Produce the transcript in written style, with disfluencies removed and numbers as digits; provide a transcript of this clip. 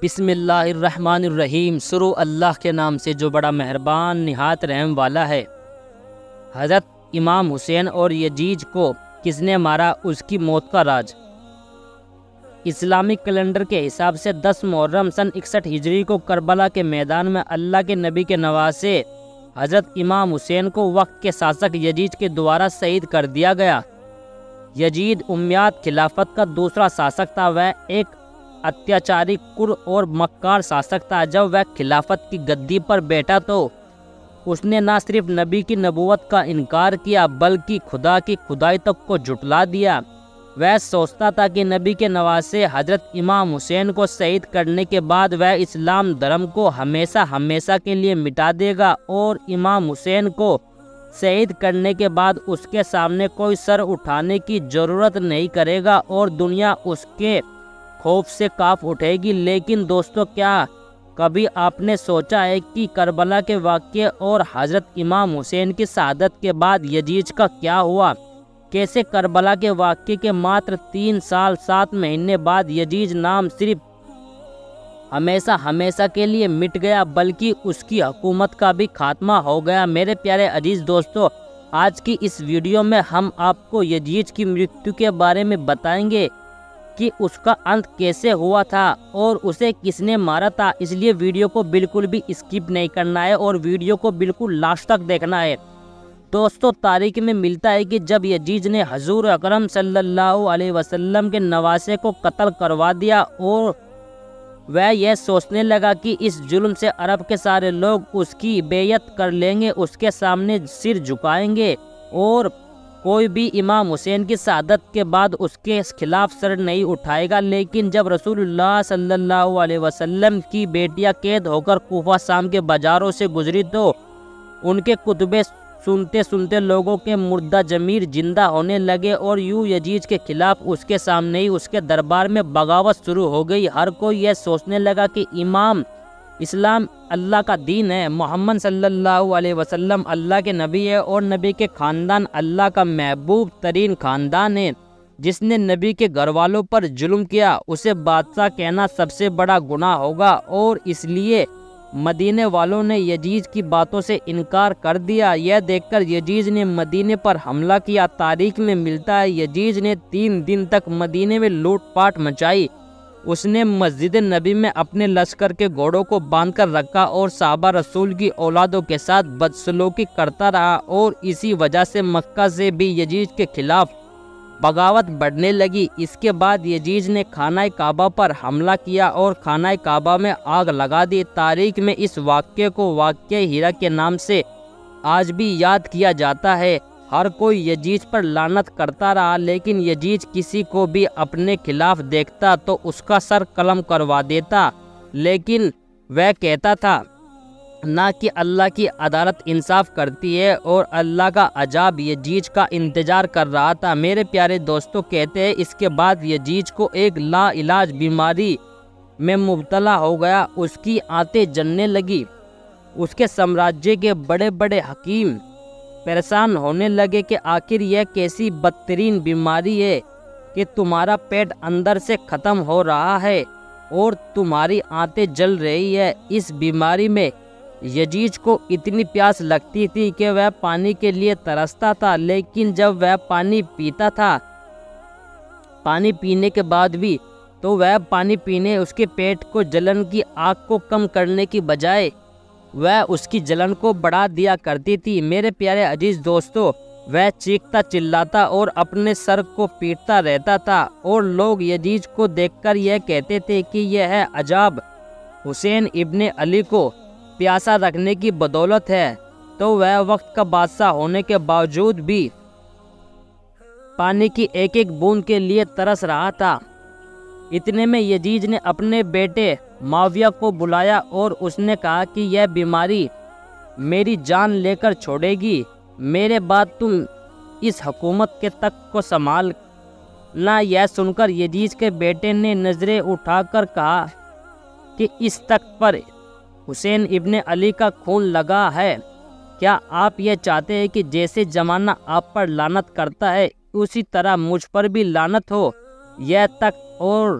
بسم اللہ الرحمن الرحیم۔ شروع اللہ کے نام سے جو بڑا مہربان نہایت رحم والا ہے۔ حضرت امام حسین اور یزید کو کس نے مارا، اس کی موت کا راز۔ اسلامی کیلنڈر کے حساب سے 10 محرم سن 61 ہجری کو کربلا کے میدان میں اللہ کے نبی کے نواسے حضرت امام حسین کو وقت کے شاسک یزید کے دوارا شہید کر دیا گیا۔ یزید امیاد خلافت کا دوسرا شاسک تھا۔ وہ ایک اتیاچاری کر اور مکار شاسک تھا۔ جب وہ خلافت کی گدی پر بیٹھا تو اس نے نہ صرف نبی کی نبوت کا انکار کیا بلکہ خدا کی خدائی تک کو جھٹلا دیا۔ وہ سوچتا تھا کہ نبی کے نواسے حضرت امام حسین کو شہید کرنے کے بعد وہ اسلام دھرم کو ہمیشہ کے لیے مٹا دے گا، اور امام حسین کو شہید کرنے کے بعد اس کے سامنے کوئی سر اٹھانے کی ضرورت نہیں کرے گا اور دنیا اس کے خوف سے کانپ اٹھے گی۔ لیکن دوستو، کیا کبھی آپ نے سوچا ہے کہ کربلا کے واقعے اور حضرت امام حسین کی شہادت کے بعد یزید کا کیا ہوا؟ کیسے کربلا کے واقعے کے ماتر 3 سال 7 مہینے بعد یزید نام صرف ہمیشہ کے لیے مٹ گیا بلکہ اس کی حکومت کا بھی خاتمہ ہو گیا؟ میرے پیارے عزیز دوستو، آج کی اس ویڈیو میں ہم آپ کو یزید کی مرتیو کے بارے میں بتائیں گے کہ اس کا انت کیسے ہوا تھا اور اسے کس نے مارا تھا۔ اس لیے ویڈیو کو بالکل بھی اسکپ نہیں کرنا ہے اور ویڈیو کو بالکل لاسٹ تک دیکھنا ہے۔ دوستو، تاریخ میں ملتا ہے کہ جب یزید نے حضور اکرم صلی اللہ علیہ وسلم کے نواسے کو قتل کروا دیا اور وہ یہ سوچنے لگا کہ اس ظلم سے عرب کے سارے لوگ اس کی بیعت کر لیں گے، اس کے سامنے سر جھکائیں گے اور کوئی بھی امام حسین کی شہادت کے بعد اس کے خلاف سر نہیں اٹھائے گا۔ لیکن جب رسول اللہ صلی اللہ علیہ وسلم کی بیٹیاں قید ہو کر کوفہ شام کے بازاروں سے گزری تو ان کے خطبے سنتے لوگوں کے مردہ ضمیر زندہ ہونے لگے اور یوں یزید کے خلاف اس کے سامنے ہی اس کے دربار میں بغاوت شروع ہو گئی۔ ہر کوئی یہ سوچنے لگا کہ اسلام اللہ کا دین ہے، محمد صلی اللہ علیہ وسلم اللہ کے نبی ہے اور نبی کے خاندان اللہ کا محبوب ترین خاندان ہے۔ جس نے نبی کے گھر والوں پر ظلم کیا اسے بادشاہ کہنا سب سے بڑا گناہ ہوگا، اور اس لیے مدینے والوں نے یزید کی باتوں سے انکار کر دیا۔ یہ دیکھ کر یزید نے مدینے پر حملہ کیا۔ تاریخ میں ملتا ہے یزید نے 3 دن تک مدینے میں لوٹ پاٹ مچائی۔ اس نے مسجد نبی میں اپنے لشکر کے گھوڑوں کو باندھ کر رکھا اور صحابہ رسول کی اولادوں کے ساتھ بدسلوکی کرتا رہا، اور اسی وجہ سے مکہ سے بھی یزید کے خلاف بغاوت بڑھنے لگی۔ اس کے بعد یزید نے خانہ کعبہ پر حملہ کیا اور خانہ کعبہ میں آگ لگا دی۔ تاریخ میں اس واقعے کو واقعہ ہیرا کے نام سے آج بھی یاد کیا جاتا ہے۔ ہر کوئی یزید پر لعنت کرتا رہا، لیکن یزید کسی کو بھی اپنے خلاف دیکھتا تو اس کا سر قلم کروا دیتا۔ لیکن وہ کہتا تھا نہ کہ اللہ کی عدالت انصاف کرتی ہے، اور اللہ کا عذاب یزید کا انتظار کر رہا تھا۔ میرے پیارے دوستوں، کہتے ہیں اس کے بعد یزید کو ایک لا علاج بیماری میں مبتلا ہو گیا۔ اس کی آنتیں جلنے لگی۔ اس کے سامراجیہ کے بڑے بڑے حکیم پریشان ہونے لگے کہ آخر یہ کیسی بدترین بیماری ہے کہ تمہارا پیٹ اندر سے ختم ہو رہا ہے اور تمہاری آنتیں جل رہی ہے۔ اس بیماری میں یزید کو اتنی پیاس لگتی تھی کہ وہ پانی کے لیے ترستا تھا، لیکن جب وہ پانی پیتا تھا، پانی پینے کے بعد بھی تو وہ پانی پینے اس کے پیٹ کو جلن کی آگ کو کم کرنے کی بجائے وہ اس کی جلن کو بڑھا دیا کرتی تھی۔ میرے پیارے عزیز دوستو، وہ چیختا چلاتا اور اپنے سر کو پیٹتا رہتا تھا، اور لوگ یزید کو دیکھ کر یہ کہتے تھے کہ یہ ہے عذاب حسین ابن علی کو پیاسا رکھنے کی بدولت ہے۔ تو وہ وقت کا بادشاہ ہونے کے باوجود بھی پانی کی ایک ایک بوند کے لیے ترس رہا تھا۔ اتنے میں یزید نے اپنے بیٹے معاویہ کو بلایا اور اس نے کہا کہ یہ بیماری میری جان لے کر چھوڑے گی، میرے بعد تم اس حکومت کے تخت کو سنبھالنا۔ یہ سن کر یزید کے بیٹے نے نظریں اٹھا کر کہا کہ اس تخت پر حسین ابن علی کا خون لگا ہے۔ کیا آپ یہ چاہتے ہیں کہ جیسے زمانہ آپ پر لعنت کرتا ہے اسی طرح مجھ پر بھی لعنت ہو؟ یہ تخت اور